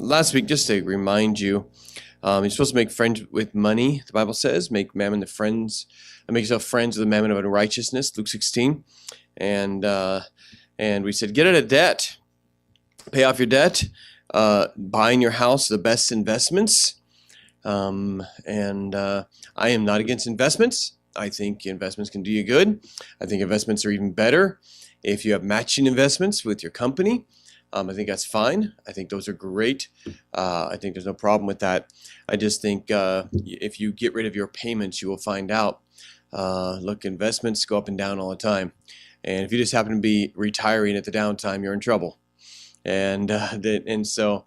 last week, just to remind you, you're supposed to make friends with money. The Bible says, make mammon the friends, make yourself friends with the mammon of unrighteousness. Luke 16, and we said, get out of debt, pay off your debt, buying your house, the best investments. I am not against investments. I think investments can do you good. I think investments are even better if you have matching investments with your company. I think that's fine. I think those are great. I think there's no problem with that. I just think if you get rid of your payments, you will find out. Look, investments go up and down all the time. And if you just happen to be retiring at the downtime, you're in trouble. And so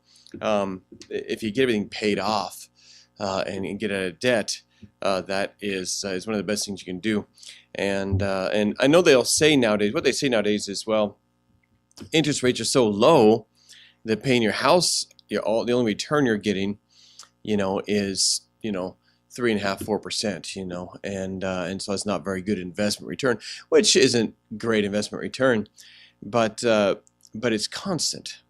if you get everything paid off and get out of debt, that is one of the best things you can do. And I know they'll say nowadays, what they say nowadays is, well, interest rates are so low that paying your house, the only return you're getting, is 3.5–4%, and so it's not very good investment return, which isn't great investment return, but it's constant.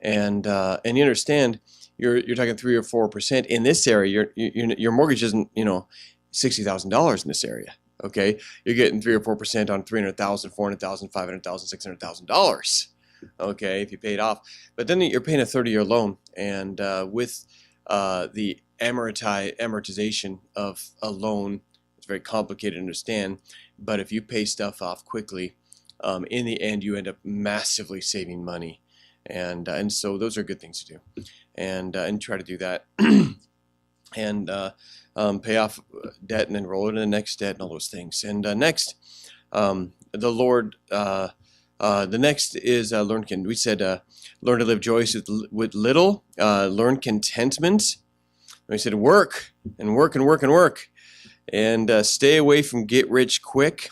And you understand, you're talking 3 or 4% in this area. Your mortgage isn't $60,000 in this area. Okay, you're getting 3 or 4% on $300,000, $400,000, $500,000, $600,000. Okay, if you pay it off, but then you're paying a 30-year loan, and with the amortization of a loan, it's very complicated to understand. But if you pay stuff off quickly, in the end, you end up massively saving money, and so those are good things to do, and try to do that. And pay off debt and then roll it into the next debt and all those things. And next, the next is learn. We said learn to live joyous with little. Learn contentment. And we said work and work and work and work, and stay away from get rich quick.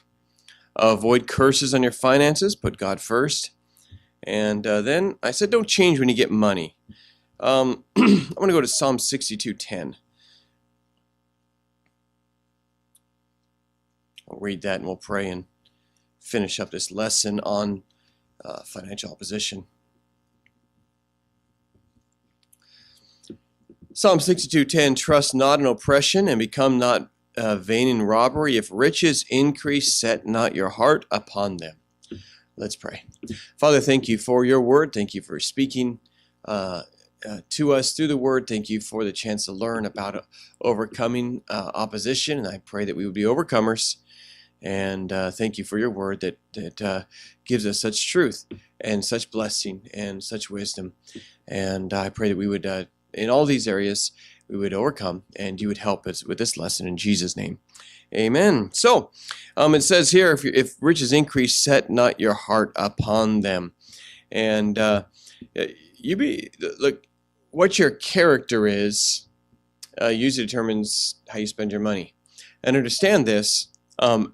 Avoid curses on your finances. Put God first. And then I said don't change when you get money. I'm going to go to Psalm 62:10. I'll read that and we'll pray and finish up this lesson on financial opposition. Psalm 62:10, trust not in oppression and become not vain in robbery. If riches increase, set not your heart upon them. Let's pray. Father, thank you for your word. Thank you for speaking to us through the word. Thank you for the chance to learn about overcoming opposition. And I pray that we would be overcomers. And thank you for your word that gives us such truth and such blessing and such wisdom. And I pray that we would, in all these areas, we would overcome, and you would help us with this lesson in Jesus' name. Amen. So it says here, if riches increase, set not your heart upon them. And look, what your character is usually determines how you spend your money. And understand this.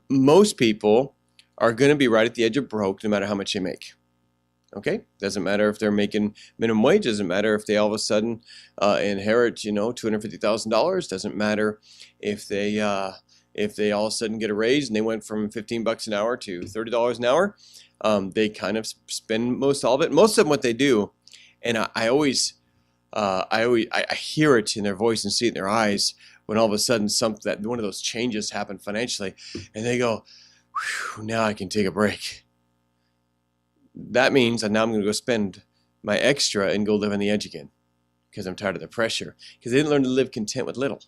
Most people are going to be right at the edge of broke no matter how much they make. Okay? Doesn't matter if they're making minimum wage. Doesn't matter if they all of a sudden inherit, $250,000. Doesn't matter if they all of a sudden get a raise and they went from $15 an hour to $30 an hour. They kind of spend all of it. Most of them, what they do, and I hear it in their voice and see it in their eyes when all of a sudden one of those changes happen financially, and they go, now I can take a break. That means that now I'm going to go spend my extra and go live on the edge again because I'm tired of the pressure, because they didn't learn to live content with little.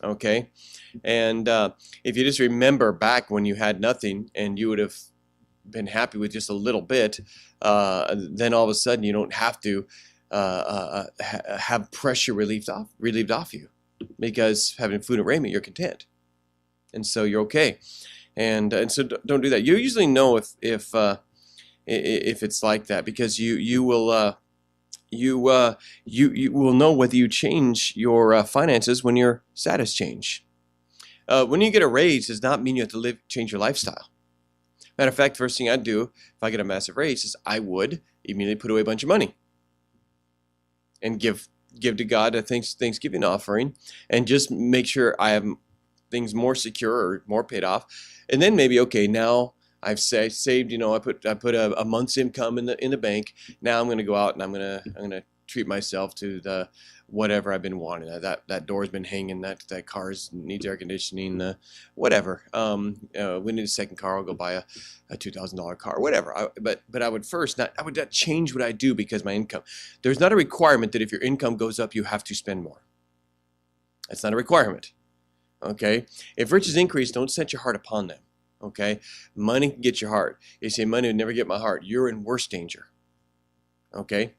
Okay? And if you just remember back when you had nothing and you would have been happy with just a little bit, then all of a sudden you don't have to have pressure relieved off you, because having food and raiment, you're content, and so you're okay. And so don't do that. You usually know if it's like that, because you will know whether you change your finances when your status change. When you get a raise does not mean you have to change your lifestyle. Matter of fact, first thing I'd do if I get a massive raise is I would immediately put away a bunch of money and give to God a Thanksgiving offering, and just make sure I have things more secure or more paid off. And then maybe, okay, now I've saved, I put a month's income in the bank. Now I'm going to go out and I'm going to treat myself to the whatever I've been wanting. That door's been hanging. That car's needs air conditioning. Whatever. We need a second car. I'll go buy a $2,000 car. Whatever. But I would first not. I would not change what I do because my income. There's not a requirement that if your income goes up, you have to spend more. That's not a requirement. Okay. If riches increase, don't set your heart upon them. Okay. Money can get your heart. You say money would never get my heart. You're in worse danger. Okay.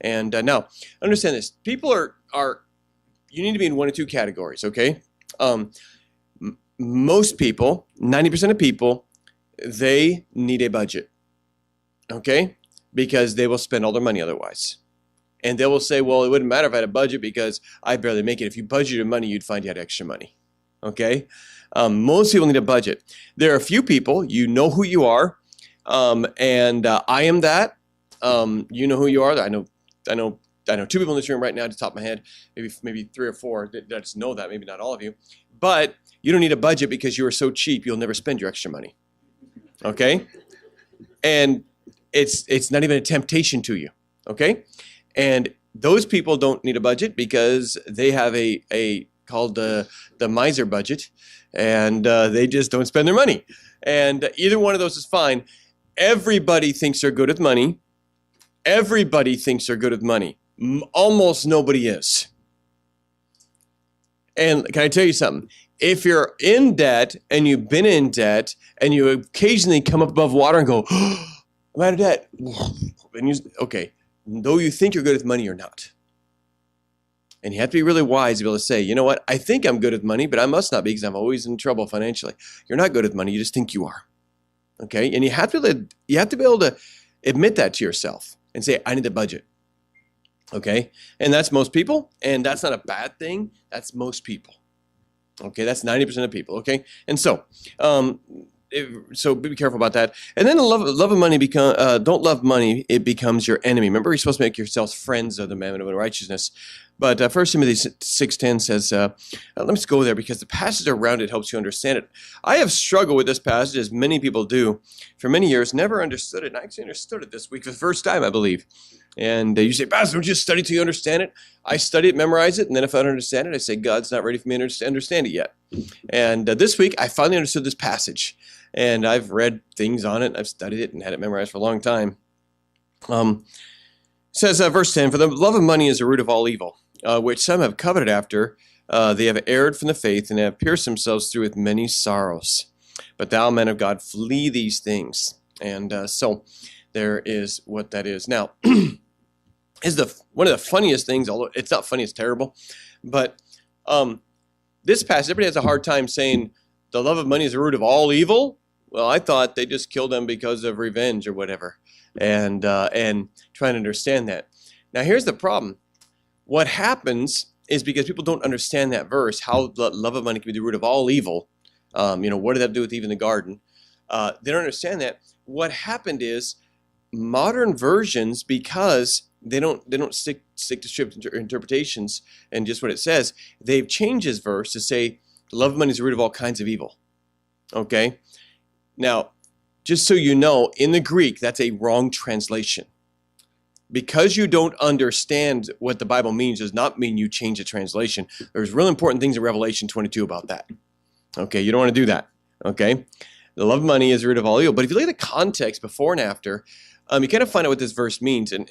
And now, understand this. People are you need to be in one of two categories, okay? Most people, 90% of people, they need a budget, okay? Because they will spend all their money otherwise. And they will say, well, it wouldn't matter if I had a budget because I barely make it. If you budgeted money, you'd find you had extra money, okay? Most people need a budget. There are a few people, you know who you are, and I am that. You know who you are. I know two people in this room right now, at the top of my head, maybe 3 or 4 that just know that, maybe not all of you. But you don't need a budget because you are so cheap, you'll never spend your extra money. Okay? And it's not even a temptation to you. Okay? And those people don't need a budget because they have a called the miser budget, and they just don't spend their money. And either one of those is fine. Everybody thinks they're good with money. Everybody thinks they're good with money. Almost nobody is. And can I tell you something? If you're in debt and you've been in debt and you occasionally come up above water and go, oh, I'm out of debt. And okay, though you think you're good with money, you're not. And you have to be really wise to be able to say, you know what? I think I'm good with money, but I must not be because I'm always in trouble financially. You're not good with money. You just think you are. Okay? And you have to be able to admit that to yourself and say, I need a budget. Okay? And that's most people. And that's not a bad thing. That's most people. Okay? That's 90% of people. Okay? And so be careful about that. And then the love of money don't love money. It becomes your enemy. Remember, you're supposed to make yourselves friends of the mammon of righteousness. But 1 Timothy 6:10 says, let me just go there because the passage around it helps you understand it. I have struggled with this passage, as many people do, for many years, never understood it. And I actually understood it this week for the first time, I believe. And you say, Pastor, don't you just study till you understand it? I study it, memorize it, and then if I don't understand it, I say, God's not ready for me to understand it yet. And this week, I finally understood this passage. And I've read things on it, I've studied it, and had it memorized for a long time. It says, verse 10, for the love of money is the root of all evil, which some have coveted after. They have erred from the faith and have pierced themselves through with many sorrows. But thou, man of God, flee these things. And so there is what that is. Now, one of the funniest things, although it's not funny, it's terrible, but this passage, everybody has a hard time saying the love of money is the root of all evil. Well, I thought they just killed them because of revenge or whatever, and trying to understand that. Now, here's the problem. What happens is because people don't understand that verse, how the love of money can be the root of all evil. What did that have to do with even the garden? They don't understand that. What happened is modern versions, because they don't stick to scripture interpretations and just what it says, they've changed this verse to say the love of money is the root of all kinds of evil. Okay? Now, just so you know, in the Greek, that's a wrong translation. Because you don't understand what the Bible means does not mean you change the translation. There's real important things in Revelation 22 about that. Okay, you don't want to do that. Okay? The love of money is the root of all evil. But if you look at the context before and after, you kind of find out what this verse means. And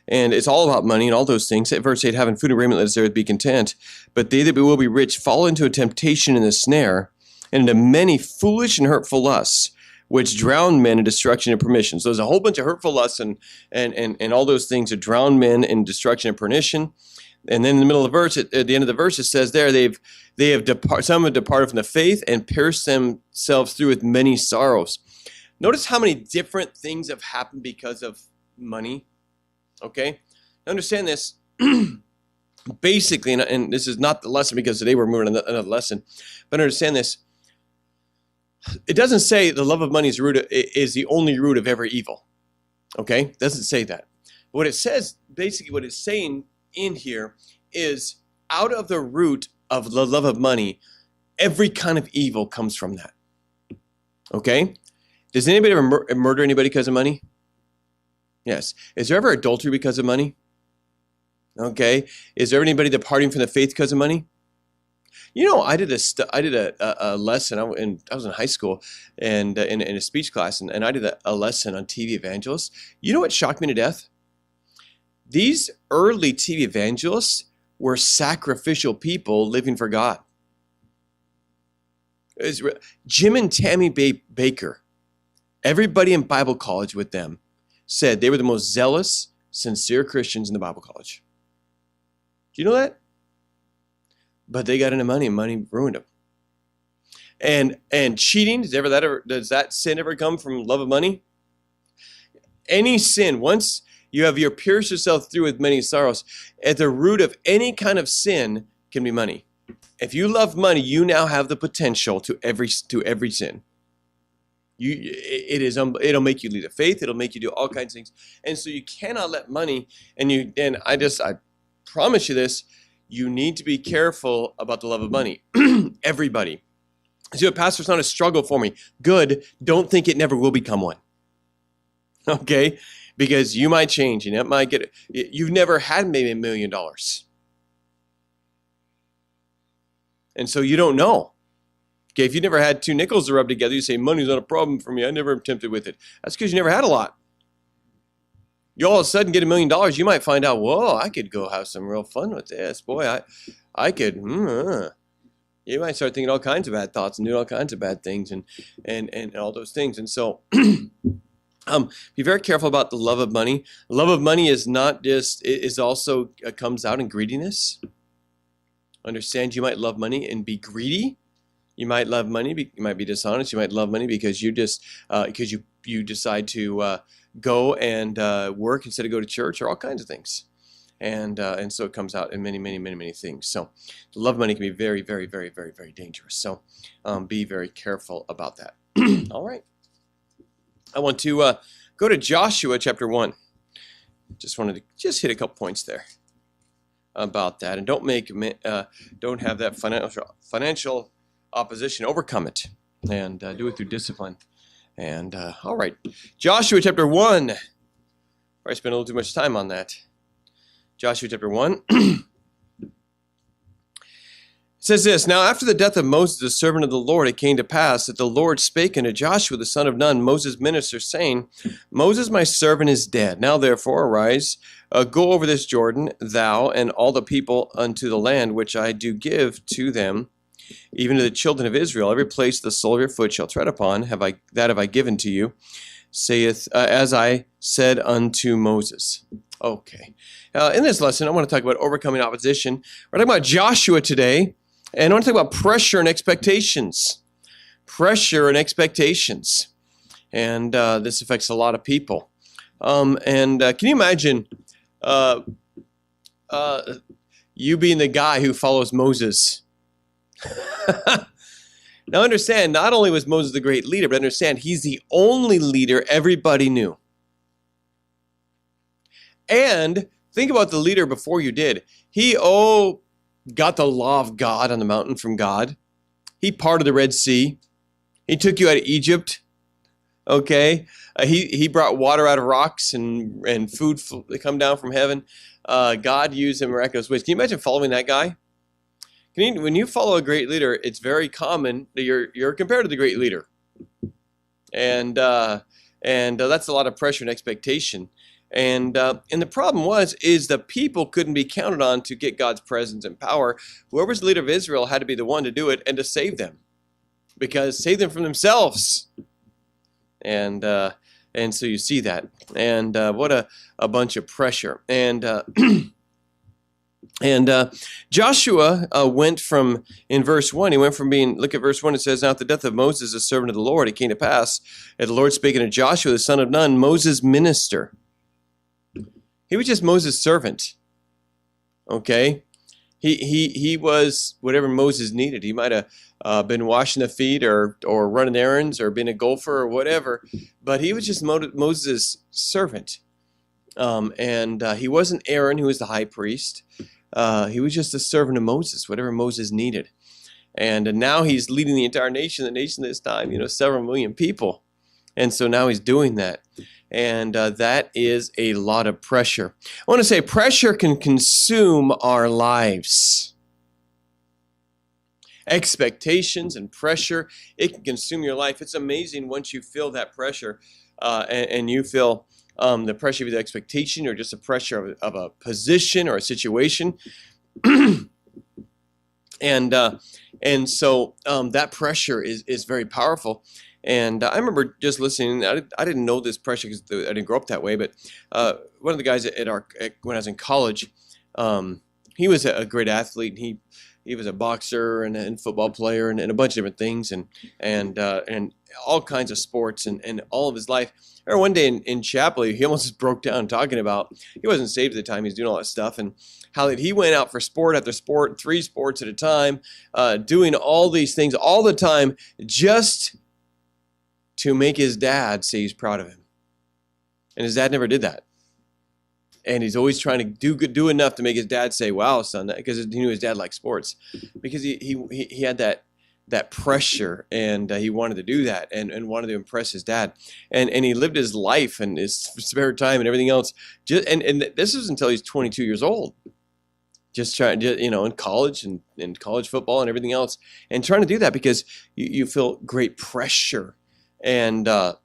it's all about money and all those things. At verse 8, having food and raiment, let us therewith be content. But they that will be rich fall into a temptation and a snare, and into many foolish and hurtful lusts, which drown men in destruction and permission. So there's a whole bunch of hurtful lusts and all those things that drown men in destruction and perdition. And then in the middle of the verse, at the end of the verse, it says there, some have departed from the faith and pierced themselves through with many sorrows. Notice how many different things have happened because of money. Okay? Understand this. Basically, and this is not the lesson because today we're moving on another lesson, but understand this. It doesn't say the love of money is the only root of every evil. Okay? It doesn't say that. But what it says, basically what it's saying in here is out of the root of the love of money, every kind of evil comes from that. Okay? Does anybody ever murder anybody because of money? Yes. Is there ever adultery because of money? Okay. Is there anybody departing from the faith because of money? You know, I did a lesson. I was in high school and in a speech class, and I did a lesson on TV evangelists. You know what shocked me to death? These early TV evangelists were sacrificial people living for God. Jim and Tammy Baker, everybody in Bible college with them said they were the most zealous, sincere Christians in the Bible college. Do you know that? But they got into money, and money ruined them. And cheating, does that sin ever come from love of money? Any sin, once you have pierced yourself through with many sorrows, at the root of any kind of sin can be money. If you love money, you now have the potential to every sin. It'll make you lead a faith. It'll make you do all kinds of things. And so you cannot let money, and I promise you this, you need to be careful about the love of money. Everybody. See, Pastor, it's not a struggle for me. Good. Don't think it never will become one. Okay? Because you might change and it might get, you've never had maybe $1 million. And so you don't know. Okay, if you never had 2 nickels to rub together, you say, money's not a problem for me. I never am tempted with it. That's because you never had a lot. You all of a sudden get $1 million, you might find out, whoa, I could go have some real fun with this. Boy, I could, you might start thinking all kinds of bad thoughts and doing all kinds of bad things and all those things. And so be very careful about the love of money. Love of money is not just, it is also comes out in greediness. Understand you might love money and be greedy. You might love money, you might be dishonest. You might love money because you just, because you decide to go and work instead of go to church, or all kinds of things. And so it comes out in many things. So the love of money can be very, very, very, very, very dangerous. So be very careful about that. All right. I want to go to Joshua chapter 1. Just wanted to hit a couple points there about that. And don't have that financial opposition. Overcome it and do it through discipline. And all right, Joshua chapter 1. I spent a little too much time on that. Joshua chapter 1. It says this, now after the death of Moses, the servant of the Lord, it came to pass that the Lord spake unto Joshua, the son of Nun, Moses' minister, saying, Moses, my servant, is dead. Now therefore arise, go over this Jordan, thou and all the people unto the land which I do give to them, even to the children of Israel. Every place the sole of your foot shall tread upon, have I given to you, saith, as I said unto Moses. Okay. In this lesson, I want to talk about overcoming opposition. We're talking about Joshua today. And I want to talk about pressure and expectations. Pressure and expectations. And this affects a lot of people. Can you imagine you being the guy who follows Moses? Now understand, not only was Moses the great leader, but understand he's the only leader everybody knew. And think about the leader before you did. He got the law of God on the mountain from God. He parted the Red Sea. He took you out of Egypt. Okay. He brought water out of rocks and food that come down from heaven. God used him in miraculous ways. Can you imagine following that guy? When you follow a great leader, it's very common that you're compared to the great leader. And that's a lot of pressure and expectation. And the problem is the people couldn't be counted on to get God's presence and power. Whoever's the leader of Israel had to be the one to do it and to save them, because save them from themselves. And so you see that, and what a bunch of pressure. And Joshua went from, in verse 1, he went from being, look at verse 1, it says, now at the death of Moses, the servant of the Lord, it came to pass, that the Lord spake unto Joshua, the son of Nun, Moses' minister. He was just Moses' servant. Okay? He was whatever Moses needed. He might have been washing the feet or running errands or been a golfer or whatever, but he was just Moses' servant. He wasn't Aaron, who was the high priest. He was just a servant of Moses, whatever Moses needed. And now he's leading the entire nation, the nation this time, several million people. And so now he's doing that. And that is a lot of pressure. I want to say pressure can consume our lives. Expectations and pressure, it can consume your life. It's amazing once you feel that pressure and you feel the pressure of the expectation or just the pressure of a position or a situation. And so that pressure is very powerful. And I remember just listening. I didn't know this pressure because I didn't grow up that way. But one of the guys when I was in college, he was a great athlete. And he was a boxer and a football player and a bunch of different things and all kinds of sports and all of his life. I remember one day in chapel, he almost just broke down talking about he wasn't saved at the time. He was doing all that stuff and how that he went out for sport after sport, 3 sports at a time, doing all these things all the time just to make his dad say he's proud of him. And his dad never did that. And he's always trying to do enough to make his dad say, "Wow, son," because he knew his dad liked sports. Because he had that pressure, and he wanted to do that and wanted to impress his dad. And he lived his life and his spare time and everything else. And this was until he's 22 years old. Just trying to, in college and in college football and everything else. And trying to do that because you feel great pressure. And or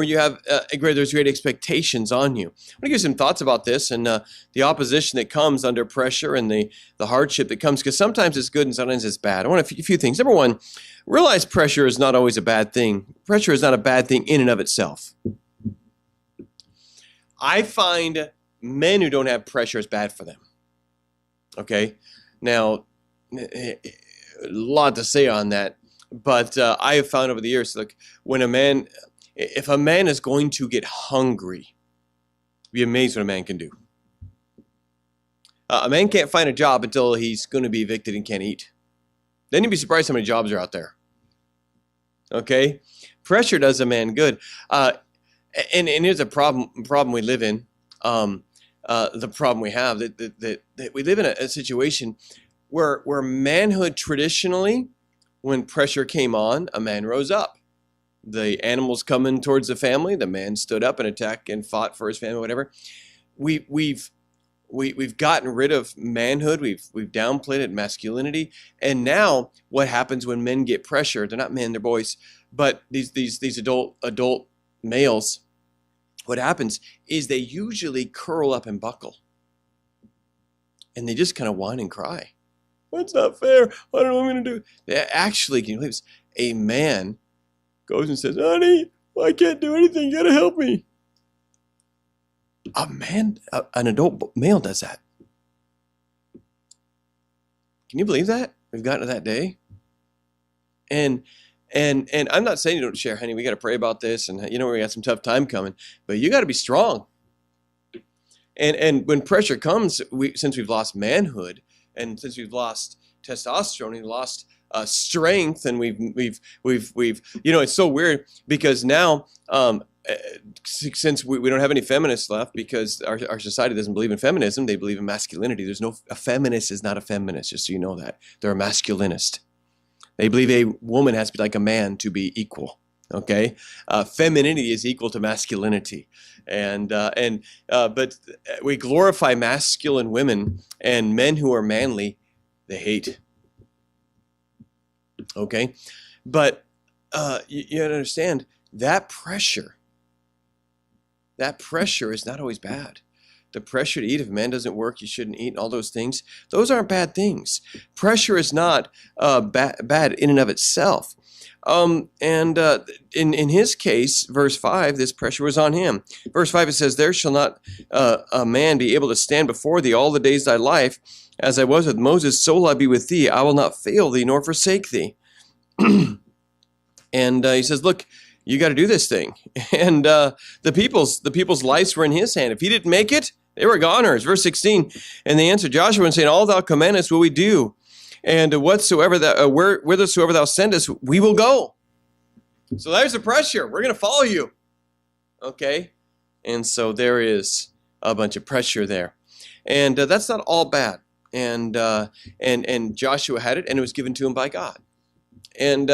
you have there's great expectations on you. I want to give some thoughts about this and the opposition that comes under pressure and the hardship that comes, because sometimes it's good and sometimes it's bad. I want a few things. Number one, realize pressure is not always a bad thing. Pressure is not a bad thing in and of itself. I find men who don't have pressure is bad for them. Okay? Now, a lot to say on that. But I have found over the years, like if a man is going to get hungry, be amazed what a man can do. A man can't find a job until he's going to be evicted and can't eat. Then you'd be surprised how many jobs are out there. Okay? Pressure does a man good. And here's a problem we live in. The problem we have, that we live in a situation where manhood traditionally, when pressure came on, a man rose up. The animals coming towards the family, the man stood up and attacked and fought for his family, whatever. We've gotten rid of manhood. We've downplayed it, masculinity. And now what happens when men get pressure? They're not men, they're boys. But these adult males, what happens is they usually curl up and buckle. And they just kind of whine and cry. That's not fair. I don't know what I'm going to do. They actually, can you believe this? A man goes and says, "Honey, I can't do anything. You got to help me." A man, an adult male does that. Can you believe that? We've gotten to that day. And I'm not saying you don't share, honey. We got to pray about this. And, we got some tough time coming. But you got to be strong. And when pressure comes, since we've lost manhood, and since we've lost testosterone, we've lost strength, and we've it's so weird because now since we don't have any feminists left because our society doesn't believe in feminism, they believe in masculinity. A feminist is not a feminist, just so you know that. They're a masculinist. They believe a woman has to be like a man to be equal. Okay, femininity is equal to masculinity, but we glorify masculine women, and men who are manly, they hate. Okay, but you understand that pressure. That pressure is not always bad. The pressure to eat, if a man doesn't work, you shouldn't eat, and all those things. Those aren't bad things. Pressure is not bad in and of itself. In his case, verse 5, this pressure was on him. Verse 5, it says, "There shall not a man be able to stand before thee all the days of thy life. As I was with Moses, so will I be with thee. I will not fail thee nor forsake thee." And he says, look, you got to do this thing. And the people's lives were in his hand. If he didn't make it, they were goners. Verse 16, "And they answered Joshua and saying, All thou commandest will we do. And whithersoever thou sendest, we will go." So there's the pressure. We're going to follow you. Okay? And so there is a bunch of pressure there. And that's not all bad. And Joshua had it, and it was given to him by God. And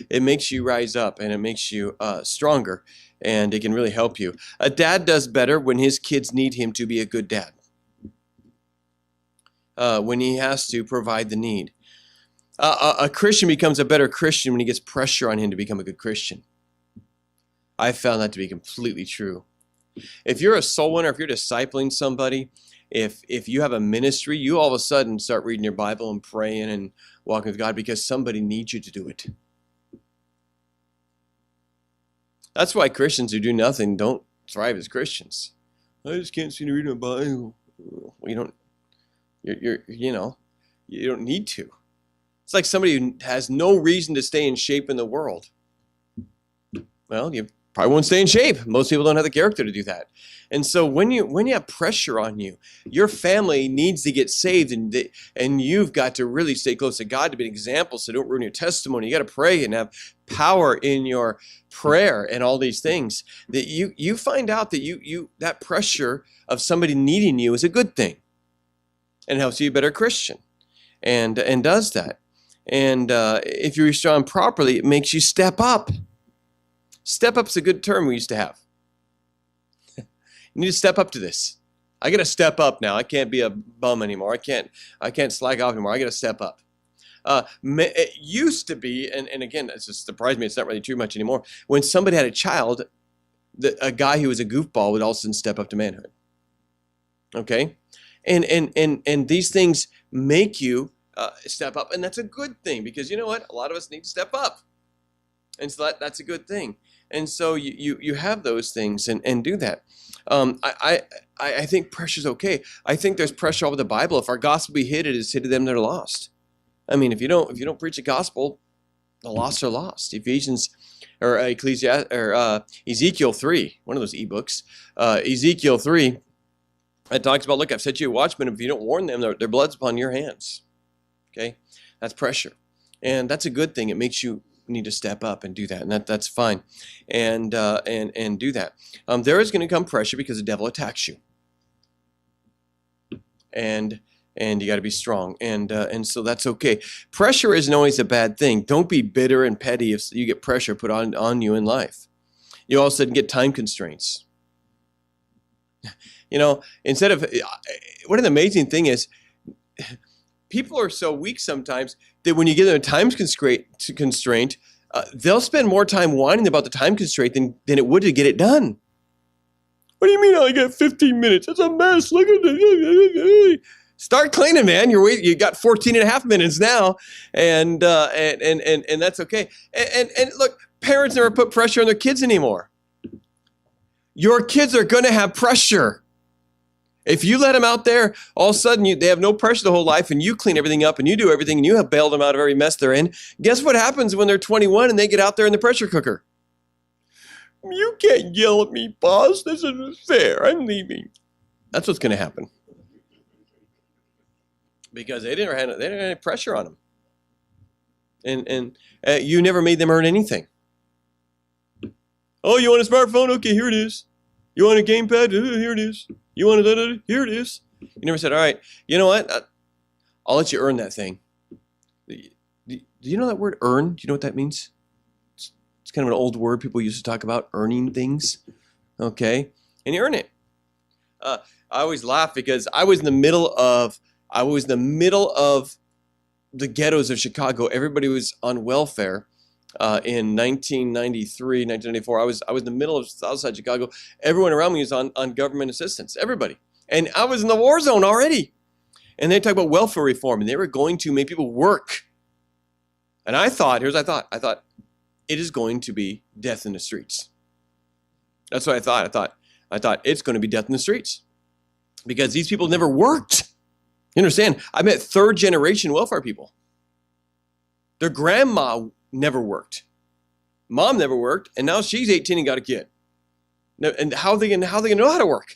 it makes you rise up, and it makes you stronger, and it can really help you. A dad does better when his kids need him to be a good dad, when he has to provide the need. A Christian becomes a better Christian when he gets pressure on him to become a good Christian. I found that to be completely true. If you're a soul winner, if you're discipling somebody, if you have a ministry, you all of a sudden start reading your Bible and praying and walking with God because somebody needs you to do it. That's why Christians who do nothing don't thrive as Christians. I just can't seem to read my Bible. Well, you don't need to. It's like somebody who has no reason to stay in shape in the world. Well, you probably won't stay in shape. Most people don't have the character to do that. And so when you have pressure on you, your family needs to get saved, and you've got to really stay close to God to be an example, so don't ruin your testimony. You got to pray and have power in your prayer and all these things. That you find out that that pressure of somebody needing you is a good thing, and helps you be a better Christian, and does that. And if you respond properly, it makes you step up. Step up's a good term we used to have. You need to step up to this. I got to step up now. I can't be a bum anymore. I can't slack off anymore. I got to step up. It used to be, and again, it just surprised me. It's not really too much anymore. When somebody had a child, a guy who was a goofball would all of a sudden step up to manhood. Okay, and these things make you step up, and that's a good thing, because you know what? A lot of us need to step up, and so that's a good thing. And so you have those things and do that. I think pressure's okay. I think there's pressure over the Bible. If our gospel be hid, it is hid to them that are lost. I mean, if you don't preach the gospel, the lost are lost. Ezekiel 3, one of those ebooks. Ezekiel 3, it talks about, look, I've set you a watchman. If you don't warn them, their blood's upon your hands. Okay, that's pressure, and that's a good thing. It makes you need to step up and do that, and that's fine, and do that. There is going to come pressure because the devil attacks you, and you got to be strong, and so that's okay. Pressure isn't always a bad thing. Don't be bitter and petty if you get pressure put on you in life. You all of a sudden get time constraints. You know, instead of, what an amazing thing is, people are so weak sometimes that when you give them a time constraint, they'll spend more time whining about the time constraint than it would to get it done. What do you mean I got 15 minutes? It's a mess. Look at it. Start cleaning, man. You got 14 and a half minutes now, and that's okay. And look, parents never put pressure on their kids anymore. Your kids are going to have pressure. If you let them out there, all of a sudden they have no pressure the whole life, and you clean everything up and you do everything and you have bailed them out of every mess they're in. Guess what happens when they're 21 and they get out there in the pressure cooker? You can't yell at me, boss. This isn't fair. I'm leaving. That's what's going to happen. Because they didn't have any pressure on them. And you never made them earn anything. Oh, you want a smartphone? Okay, here it is. You want a gamepad? Here it is. You want to? Here it is. You never said, all right, you know what? I'll let you earn that thing. Do you know that word earn? Do you know what that means? It's kind of an old word people used to talk about, earning things. Okay? And you earn it. I always laugh because I was in the middle of the ghettos of Chicago. Everybody was on welfare. In 1993, 1994, I was in the middle of Southside Chicago. Everyone around me was on government assistance. Everybody. And I was in the war zone already. And they talked about welfare reform, and they were going to make people work. And I thought, it is going to be death in the streets. That's what I thought. I thought it's going to be death in the streets. Because these people never worked. You understand? I met third generation welfare people. Their grandma never worked. Mom never worked, and now she's 18 and got a kid. And how are they gonna know how to work?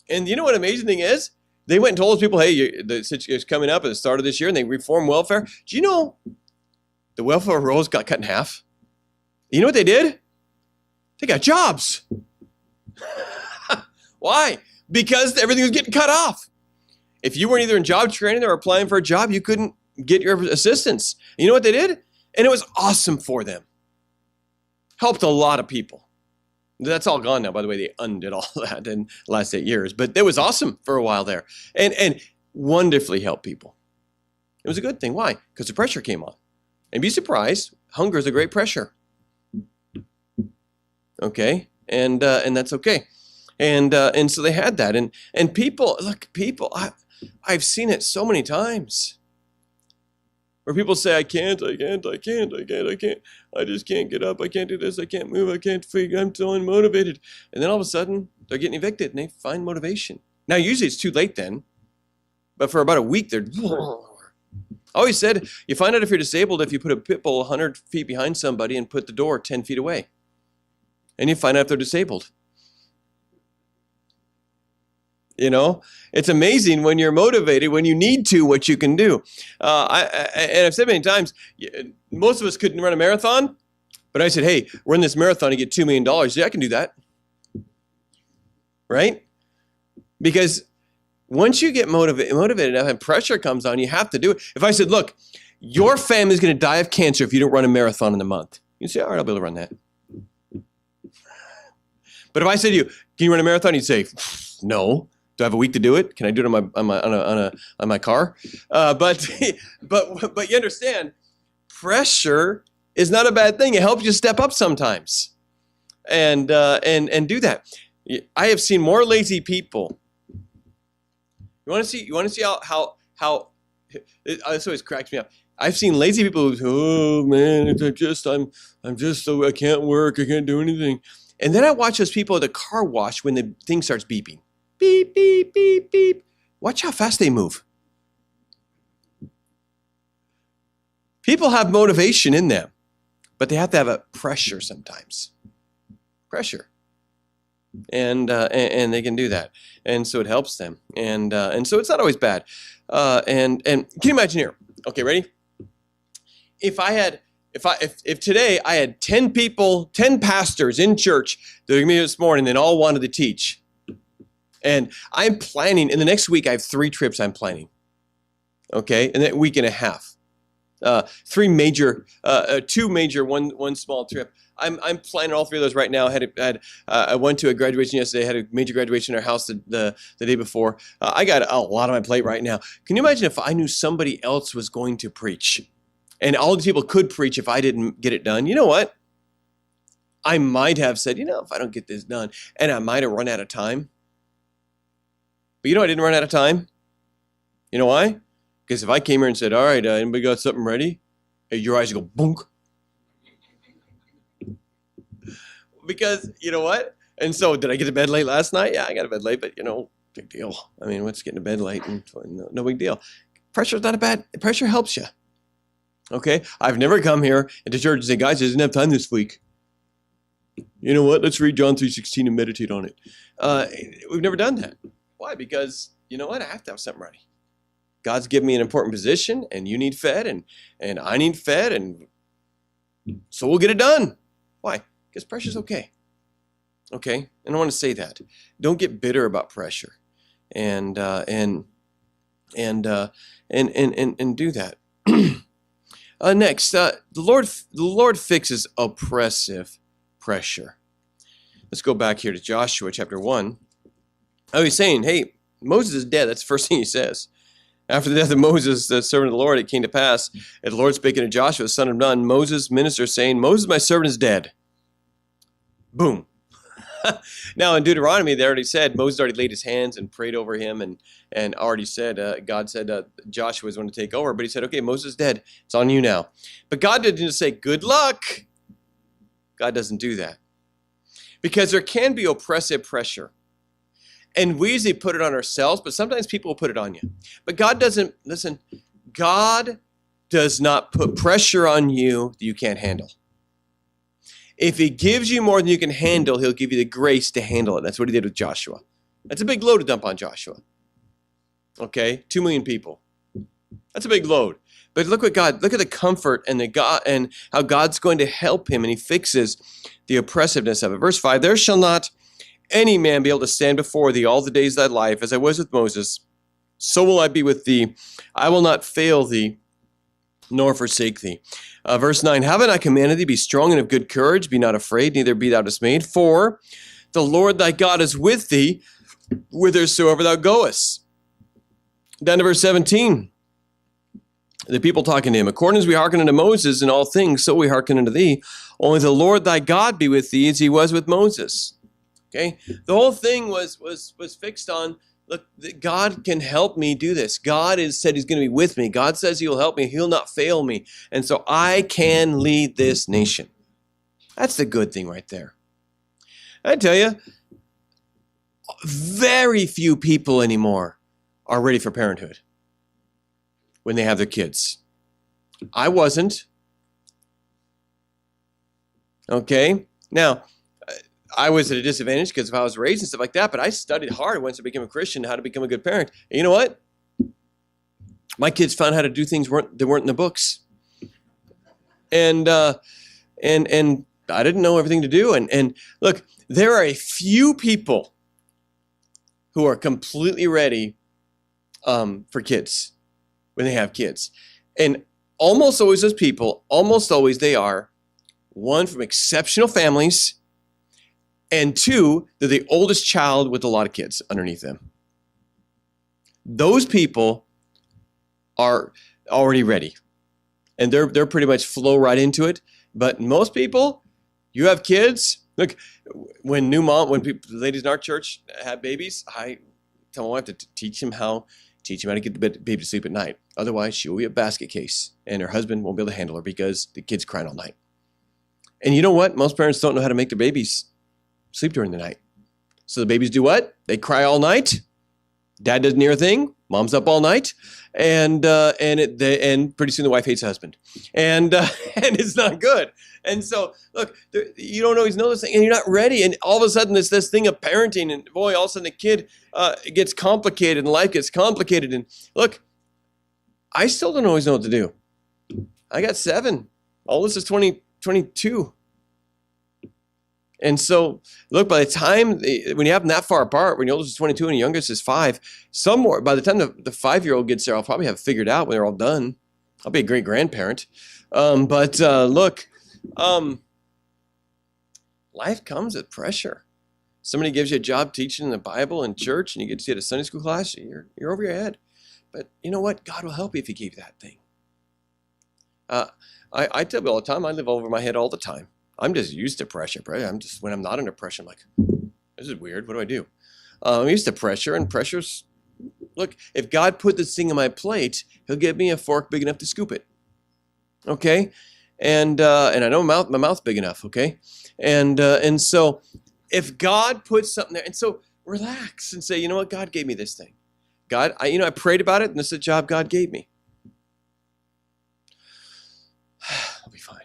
And you know what amazing thing is? They went and told those people, hey, the situation's coming up at the start of this year, and they reformed welfare. Do you know the welfare rolls got cut in half? You know what they did? They got jobs. Why? Because everything was getting cut off. If you weren't either in job training or applying for a job, you couldn't get your assistance. You know what they did? And it was awesome for them. Helped a lot of people. That's all gone now, by the way. They undid all that in the last 8 years. But it was awesome for a while there. And wonderfully helped people. It was a good thing. Why? Because the pressure came on. And be surprised, hunger is a great pressure. Okay? And that's okay. And so they had that. And people, look, I've seen it so many times. Where people say, I can't. I just can't get up. I can't do this. I can't move. I can't figure. I'm so unmotivated. And then all of a sudden, they're getting evicted and they find motivation. Now, usually it's too late then. But for about a week, they're... I always said, you find out if you're disabled if you put a pit bull 100 feet behind somebody and put the door 10 feet away. And you find out if they're disabled. You know, it's amazing when you're motivated, when you need to, what you can do. And I've said many times, most of us couldn't run a marathon, but I said, hey, run this marathon and get $2 million. Yeah, I can do that. Right? Because once you get motivated enough and pressure comes on, you have to do it. If I said, look, your family's going to die of cancer if you don't run a marathon in a month. You'd say, all right, I'll be able to run that. But if I said to you, can you run a marathon? You'd say, no. Do I have a week to do it? Can I do it on my car? But you understand, pressure is not a bad thing. It helps you step up sometimes, and do that. I have seen more lazy people. You want to see how this always cracks me up. I've seen lazy people who say, oh man, I'm just so I can't work, I can't do anything. And then I watch those people at the car wash when the thing starts beeping. Beep, beep, beep, beep. Watch how fast they move. People have motivation in them, but they have to have a pressure sometimes. Pressure. And they can do that. And so it helps them. And so it's not always bad. And can you imagine here? Okay, ready? If today I had 10 people, 10 pastors in church that are going to meet this morning and all wanted to teach. And I'm planning, in the next week, I have 3 trips I'm planning. Okay? In a week and a half. 2 major, one small trip. I'm planning all 3 of those right now. I went to a graduation yesterday. I had a major graduation in our house the day before. I got a lot on my plate right now. Can you imagine if I knew somebody else was going to preach? And all these people could preach if I didn't get it done. You know what? I might have said, if I don't get this done, and I might have run out of time. But I didn't run out of time. You know why? Because if I came here and said, all right, anybody got something ready? Hey, your eyes go bonk. Because, you know what? And so, did I get to bed late last night? Yeah, I got to bed late, but, big deal. I mean, what's getting to bed late? No big deal. Pressure's not pressure helps you. Okay? I've never come here into church and say, guys, I didn't have time this week. You know what? Let's read John 3:16 and meditate on it. We've never done that. Why? Because, you know what? I have to have something ready. God's given me an important position, and you need fed, and I need fed, and so we'll get it done. Why? Because pressure's okay. Okay? And I want to say that. Don't get bitter about pressure. And do that. Next, the Lord fixes oppressive pressure. Let's go back here to Joshua chapter 1. Oh, he's saying, hey, Moses is dead. That's the first thing he says. After the death of Moses, the servant of the Lord, it came to pass, and the Lord spake unto Joshua, the son of Nun, Moses' minister, saying, Moses, my servant, is dead. Boom. Now, in Deuteronomy, they already said, Moses already laid his hands and prayed over him, and already said, God said Joshua was going to take over, but he said, okay, Moses is dead. It's on you now. But God didn't just say, good luck. God doesn't do that. Because there can be oppressive pressure. And we usually put it on ourselves, but sometimes people will put it on you. But God doesn't, listen, God does not put pressure on you that you can't handle. If he gives you more than you can handle, he'll give you the grace to handle it. That's what he did with Joshua. That's a big load to dump on Joshua. Okay? 2 million people. That's a big load. But look at the comfort and how God's going to help him, and he fixes the oppressiveness of it. Verse 5, there shall not any man be able to stand before thee all the days of thy life, as I was with Moses, so will I be with thee. I will not fail thee nor forsake thee. Verse 9, haven't I commanded thee, be strong and of good courage, be not afraid, neither be thou dismayed, for the Lord thy God is with thee, whithersoever thou goest. Down to verse 17, the people talking to him, according as we hearken unto Moses in all things, so we hearken unto thee. Only the Lord thy God be with thee as he was with Moses. Okay, the whole thing was fixed on, look, God can help me do this. God has said he's going to be with me. God says he will help me. He'll not fail me. And so I can lead this nation. That's the good thing right there. I tell you, very few people anymore are ready for parenthood when they have their kids. I wasn't. Okay? Now, I was at a disadvantage because of how I was raised and stuff like that, but I studied hard once I became a Christian how to become a good parent. And you know what? My kids found how to do things that weren't in the books. And I didn't know everything to do. And look, there are a few people who are completely ready for kids when they have kids. And almost always those people, almost always they are, one, from exceptional families, and two, they're the oldest child with a lot of kids underneath them. Those people are already ready. And they're pretty much flow right into it. But most people, you have kids. Look, when ladies in our church have babies, I tell my wife to teach them how to get the baby to sleep at night. Otherwise, she will be a basket case, and her husband won't be able to handle her because the kid's crying all night. And you know what? Most parents don't know how to make their babies sleep during the night. So the babies do what? They cry all night. Dad doesn't hear a thing. Mom's up all night, and pretty soon the wife hates the husband, and it's not good. And so, look, you don't always know this thing, and you're not ready. And all of a sudden, it's this thing of parenting, and boy, all of a sudden the kid gets complicated, and life gets complicated. And look, I still don't always know what to do. I got 7. Oldest is 22. And so, look, by the time, when you have them that far apart, when your oldest is 22 and your youngest is 5, somewhere, by the time the 5-year-old gets there, I'll probably have it figured out when they're all done. I'll be a great grandparent. Look, life comes with pressure. Somebody gives you a job teaching the Bible in church, and you get to see it at a Sunday school class, you're over your head. But you know what? God will help you if he gave you that thing. I tell people all the time, I live over my head all the time. I'm just used to pressure. When I'm not under pressure, I'm like, this is weird. What do I do? I'm used to pressure, and pressure's, look, if God put this thing on my plate, he'll give me a fork big enough to scoop it. Okay? And I know my mouth's big enough, okay? And so if God puts something there, and so relax and say, you know what? God gave me this thing. God, I prayed about it, and this is a job God gave me. I'll be fine.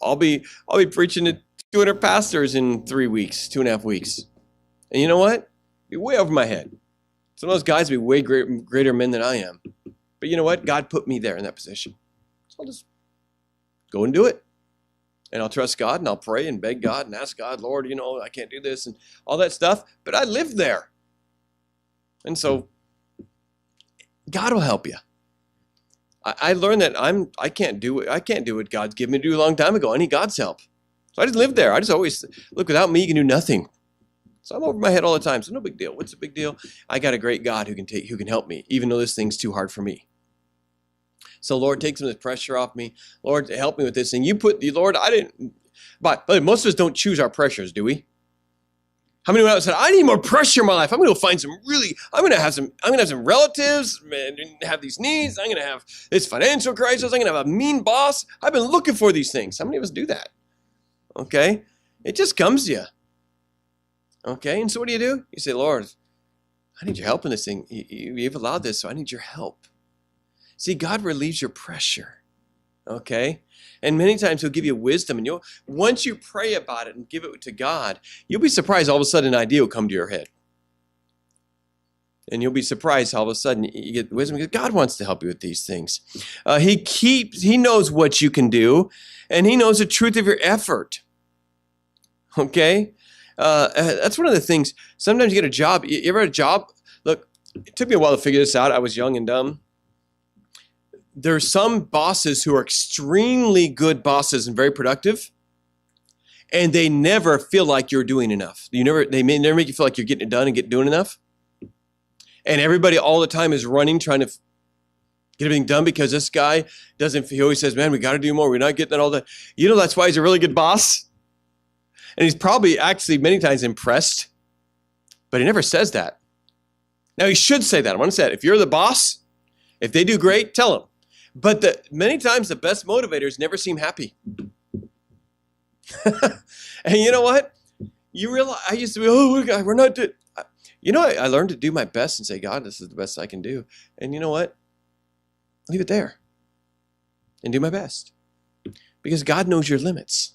I'll be preaching to 200 pastors in 3 weeks, 2.5 weeks. And you know what? Be way over my head. Some of those guys will be way greater men than I am. But you know what? God put me there in that position. So I'll just go and do it. And I'll trust God, and I'll pray and beg God and ask God, Lord, I can't do this and all that stuff. But I lived there. And so God will help you. I learned that I can't do what God's given me to do a long time ago. I need God's help. So I just live there. I just always, look, without me, you can do nothing. So I'm over my head all the time. So no big deal. What's the big deal? I got a great God who can help me, even though this thing's too hard for me. So Lord, take some of the pressure off me. Lord, help me with this thing. Lord, but most of us don't choose our pressures, do we? How many went out and said, I need more pressure in my life. I'm going to find I'm going to have some relatives and have these needs. I'm going to have this financial crisis. I'm going to have a mean boss. I've been looking for these things. How many of us do that? Okay. It just comes to you. Okay. And so what do? You say, Lord, I need your help in this thing. You've allowed this, so I need your help. See, God relieves your pressure. Okay? And many times he'll give you wisdom, and once you pray about it and give it to God, you'll be surprised all of a sudden an idea will come to your head. And you'll be surprised how all of a sudden you get wisdom because God wants to help you with these things. He knows what you can do, and he knows the truth of your effort. Okay? That's one of the things. Sometimes you get a job. You ever had a job? Look, it took me a while to figure this out. I was young and dumb. there's some bosses who are extremely good bosses and very productive, and they never feel like you're doing enough. They may never make you feel like you're getting it done and doing enough. And everybody all the time is running, trying to get everything done because this guy he always says, man, we got to do more. We're not getting that all the, that's why he's a really good boss. And he's probably actually many times impressed, but he never says that. Now he should say that. I want to say that. If you're the boss, if they do great, tell them. But many times the best motivators never seem happy. And you know what? You realize, I used to be, we're not doing, I learned to do my best and say, God, this is the best I can do. And you know what? Leave it there and do my best because God knows your limits.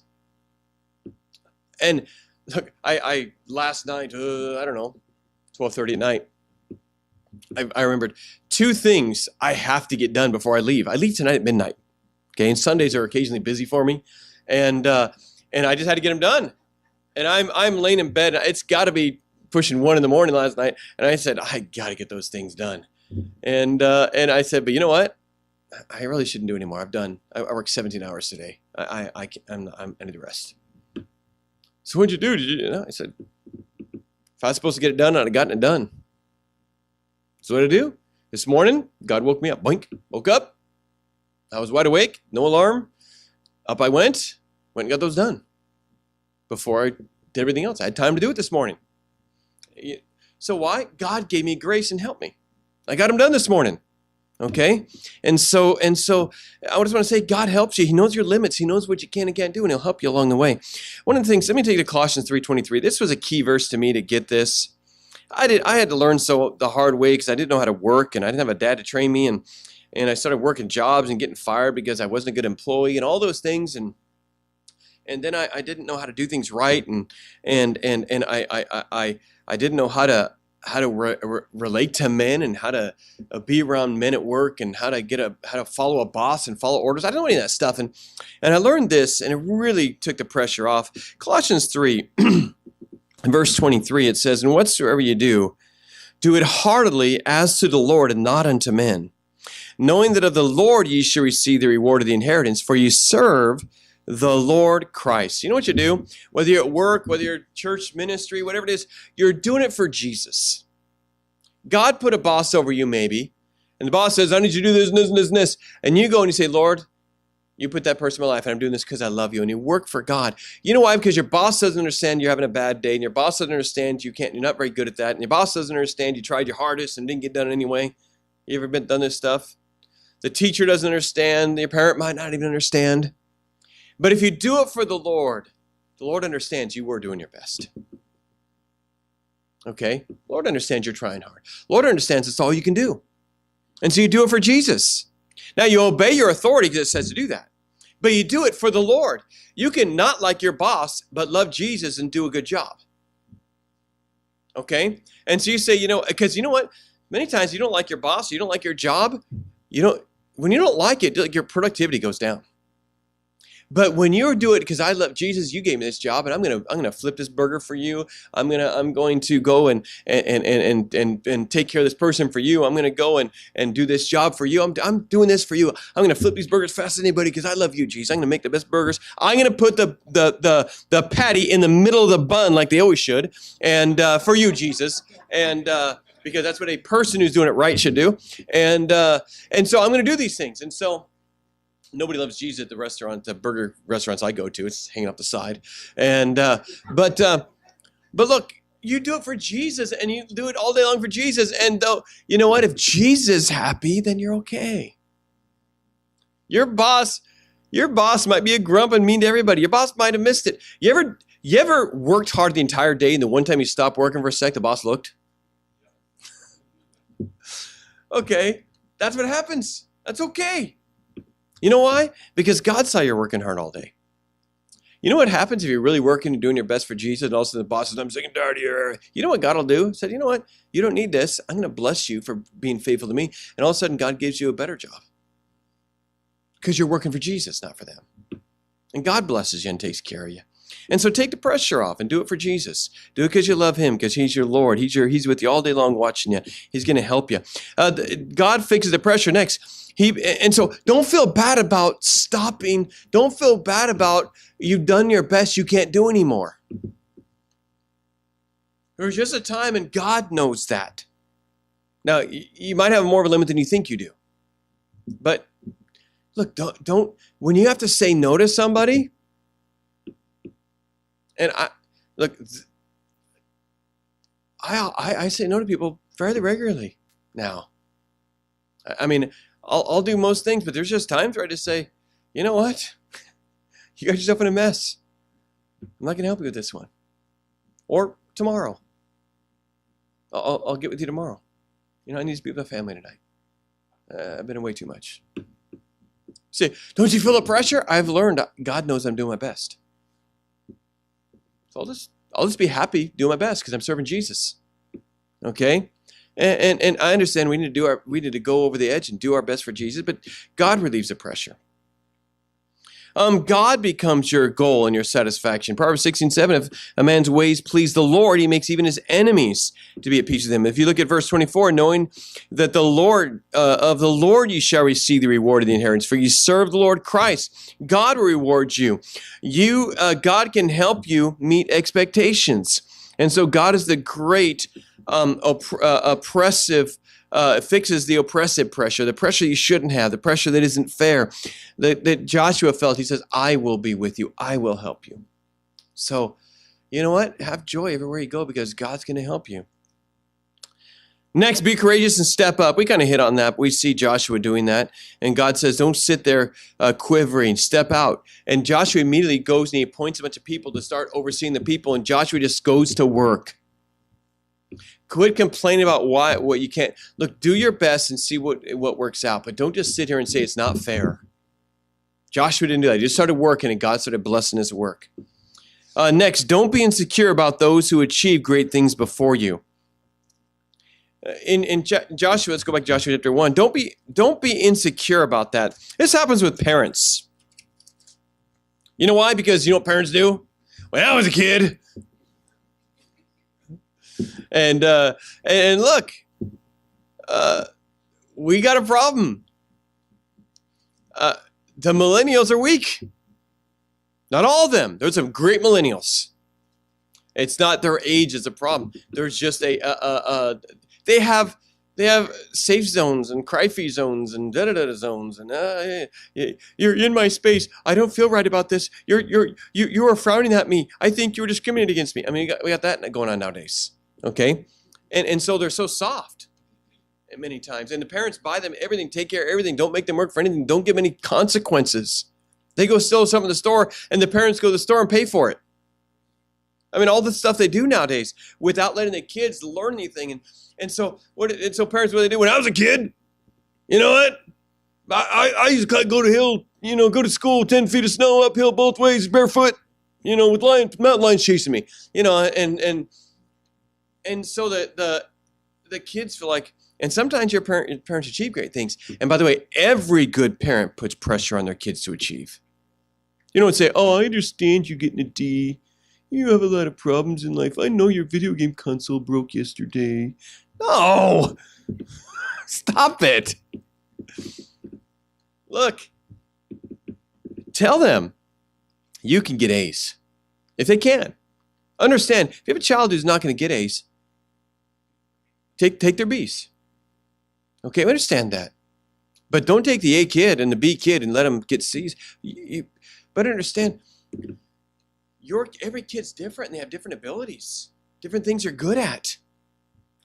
And look, I last night, I don't know, 12:30 at night, I remembered 2 things I have to get done before I leave. I leave tonight at midnight. Okay, and Sundays are occasionally busy for me, and I just had to get them done. And I'm laying in bed. It's got to be pushing 1 a.m. last night, and I said I got to get those things done. And I said, but you know what? I really shouldn't do anymore. I worked 17 hours today. I need to rest. So what'd you do? I said, if I was supposed to get it done, I'd have gotten it done. So what did I do? This morning, God woke me up. Boink. Woke up. I was wide awake. No alarm. Up I went and got those done before I did everything else. I had time to do it this morning. So why? God gave me grace and helped me. I got them done this morning. Okay? And so I just want to say God helps you. He knows your limits. He knows what you can and can't do, and he'll help you along the way. One of the things, let me take you to Colossians 3:23. This was a key verse to me to get this. I had to learn the hard way because I didn't know how to work, and I didn't have a dad to train me, and I started working jobs and getting fired because I wasn't a good employee and all those things, and then I didn't know how to do things right, and I didn't know how to relate to men and how to be around men at work and how to follow a boss and follow orders. I didn't know any of that stuff, and I learned this, and it really took the pressure off. Colossians 3. In verse 23, it says, and whatsoever you do it heartily as to the Lord and not unto men, knowing that of the Lord ye shall receive the reward of the inheritance, for ye serve the Lord Christ. You know what you do? Whether you're at work, whether you're church ministry, whatever it is, you're doing it for Jesus. God put a boss over you maybe, and the boss says, I need you to do this and this and this and this. And you go and you say, Lord, you put that person in my life, and I'm doing this because I love you. And you work for God. You know why? Because your boss doesn't understand you're having a bad day, and your boss doesn't understand you're not very good at that, and your boss doesn't understand you tried your hardest and didn't get done anyway. You ever done this stuff? The teacher doesn't understand. Your parent might not even understand. But if you do it for the Lord understands you were doing your best. Okay? Lord understands you're trying hard. Lord understands it's all you can do. And so you do it for Jesus. Now you obey your authority because it says to do that. But you do it for the Lord. You can not like your boss, but love Jesus and do a good job. Okay? And so you say, because you know what? Many times you don't like your boss, you don't like your job. When you don't like it, your productivity goes down. But when you do it because I love Jesus, you gave me this job, and I'm gonna flip this burger for you. I'm going to go and take care of this person for you. I'm gonna go and do this job for you. I'm doing this for you. I'm gonna flip these burgers faster than anybody because I love you, Jesus. I'm gonna make the best burgers. I'm gonna put the patty in the middle of the bun like they always should, and for you, Jesus, and because that's what a person who's doing it right should do. And so I'm gonna do these things, and so. Nobody loves Jesus at the burger restaurants I go to. It's hanging off the side. And but look, you do it for Jesus, and you do it all day long for Jesus. And though, you know what? If Jesus is happy, then you're okay. Your boss might be a grump and mean to everybody. Your boss might have missed it. You ever worked hard the entire day, and the one time you stopped working for a sec, the boss looked? Okay, that's what happens. That's okay. You know why? Because God saw you're working hard all day. You know what happens if you're really working and doing your best for Jesus, and all of a sudden the boss says, I'm sick and tired of you. You know what God will do? He said, you know what? You don't need this. I'm going to bless you for being faithful to me. And all of a sudden God gives you a better job. Because you're working for Jesus, not for them. And God blesses you and takes care of you. And so take the pressure off and do it for Jesus. Do it because you love him, because he's your Lord. He's with you all day long watching you. He's going to help you. God fixes the pressure next. And so don't feel bad about stopping. Don't feel bad about you've done your best. You can't do anymore. There's just a time, and God knows that. Now, you might have more of a limit than you think you do. But look, don't when you have to say no to somebody, and I say no to people fairly regularly now. I mean, I'll do most things, but there's just times where I just say, you know what? You got yourself in a mess. I'm not going to help you with this one. Or tomorrow. I'll get with you tomorrow. You know, I need to be with my family tonight. I've been away too much. Say, don't you feel the pressure? I've learned God knows I'm doing my best. So I'll just be happy doing my best because I'm serving Jesus. Okay? And I understand we need to go over the edge and do our best for Jesus, but God relieves the pressure. God becomes your goal and your satisfaction. Proverbs 16:7, if a man's ways please the Lord, he makes even his enemies to be at peace with him. If you look at verse 24, knowing that of the Lord you shall receive the reward of the inheritance, for you serve the Lord Christ. God will reward you. God can help you meet expectations. And so God is the great oppressive, fixes the oppressive pressure, the pressure you shouldn't have, the pressure that isn't fair, that Joshua felt. He says, I will be with you. I will help you. So, you know what? Have joy everywhere you go because God's going to help you. Next, be courageous and step up. We kind of hit on that. We see Joshua doing that. And God says, don't sit there quivering. Step out. And Joshua immediately goes and he appoints a bunch of people to start overseeing the people. And Joshua just goes to work. Quit complaining about what you can't. Look, do your best and see what works out. But don't just sit here and say it's not fair. Joshua didn't do that. He just started working and God started blessing his work. Next, don't be insecure about those who achieve great things before you. In Joshua, let's go back to Joshua chapter 1. Don't be insecure about that. This happens with parents. You know why? Because you know what parents do? When I was a kid, and look, we got a problem. The millennials are weak. Not all of them. There's some great millennials. It's not their age is a problem. There's just they have safe zones and cry-free zones and da-da-da zones and you're in my space. I don't feel right about this. You are frowning at me. I think you're discriminating against me. I mean, we got that going on nowadays. Okay, and so they're so soft many times, and the parents buy them everything, take care of everything, don't make them work for anything, don't give any consequences. They go steal something in the store, and the parents go to the store and pay for it. I mean, all the stuff they do nowadays without letting the kids learn anything, and so parents, what they do? When I was a kid, you know what? I used to go to hill, go to school, 10 feet of snow, uphill both ways, barefoot, with mountain lions chasing me, and so the kids feel like, and sometimes your parents achieve great things. And by the way, every good parent puts pressure on their kids to achieve. You don't say, oh, I understand you getting a D. You have a lot of problems in life. I know your video game console broke yesterday. No! Stop it. Look, tell them you can get A's if they can. Understand, if you have a child who's not going to get A's, take their B's. Okay, I understand that. But don't take the A kid and the B kid and let them get C's. But understand, every kid's different and they have different abilities. Different things you're good at.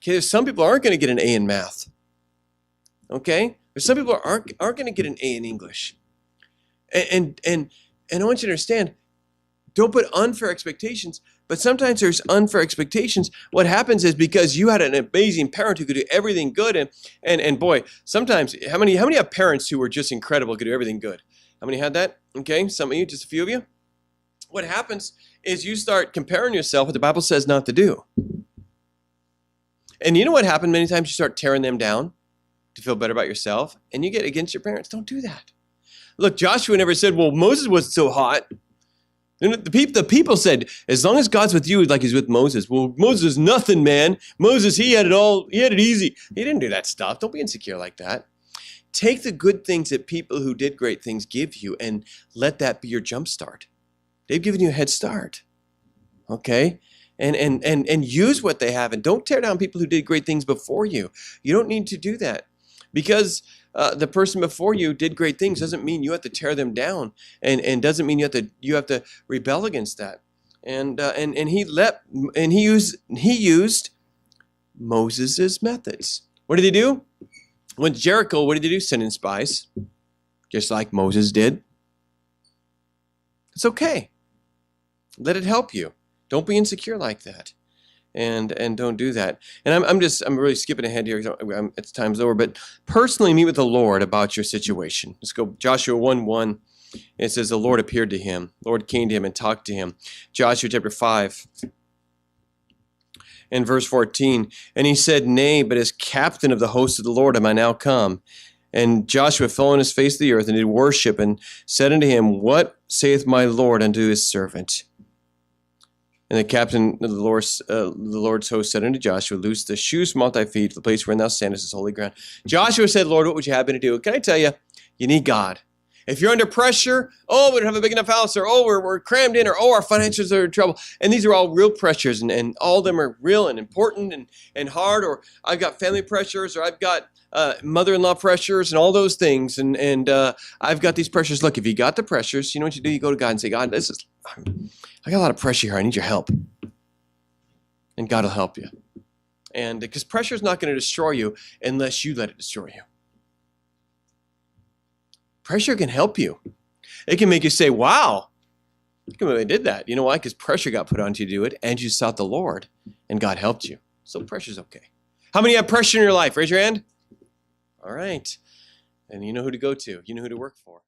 Okay, there's some people aren't going to get an A in math. Okay? There's some people aren't going to get an A in English. And I want you to understand, don't put unfair expectations. But sometimes there's unfair expectations. What happens is because you had an amazing parent who could do everything good, and boy, sometimes how many have parents who were just incredible, could do everything good? How many had that? Okay, some of you, just a few of you. What happens is you start comparing yourself what the Bible says not to do. And you know what happened many times? You start tearing them down to feel better about yourself, and you get against your parents. Don't do that. Look, Joshua never said, well, Moses wasn't so hot. And the people said, as long as God's with you, like he's with Moses. Well, Moses is nothing, man. Moses, he had it easy. He didn't do that stuff. Don't be insecure like that. Take the good things that people who did great things give you and let that be your jump start. They've given you a head start. Okay? And use what they have, and don't tear down people who did great things before you. You don't need to do that. Because the person before you did great things doesn't mean you have to tear them down, and doesn't mean you have to rebel against that. And he used Moses's methods. What did he do? Went to Jericho. What did he do? Send in spies, just like Moses did. It's okay. Let it help you. Don't be insecure like that. And don't do that. And I'm really skipping ahead here. It's time's over. But personally, meet with the Lord about your situation. Let's go. Joshua 1:1. It says the Lord appeared to him. The Lord came to him and talked to him. Joshua chapter 5 and verse 14. And he said, "Nay, but as captain of the host of the Lord am I now come." And Joshua fell on his face to the earth and did worship and said unto him, "What saith my Lord unto his servant?" And the captain of the Lord's host said unto Joshua, "Loose the shoes from off thy feet, for the place wherein thou standest is holy ground." Joshua said, "Lord, what would you have me to do?" Can I tell you, you need God. If you're under pressure, we don't have a big enough house, or we're crammed in, or our finances are in trouble. And these are all real pressures, and all of them are real and important and hard, or I've got family pressures, or I've got mother-in-law pressures, and all those things, and I've got these pressures. Look, if you got the pressures, you know what you do? You go to God and say, "God, I got a lot of pressure here. I need your help." And God will help you. And because pressure is not going to destroy you unless you let it destroy you. Pressure can help you. It can make you say, "Wow, I can't believe I did that." You know why? Because pressure got put onto you to do it, and you sought the Lord, and God helped you. So pressure's okay. How many have pressure in your life? Raise your hand. All right. And you know who to go to. You know who to work for.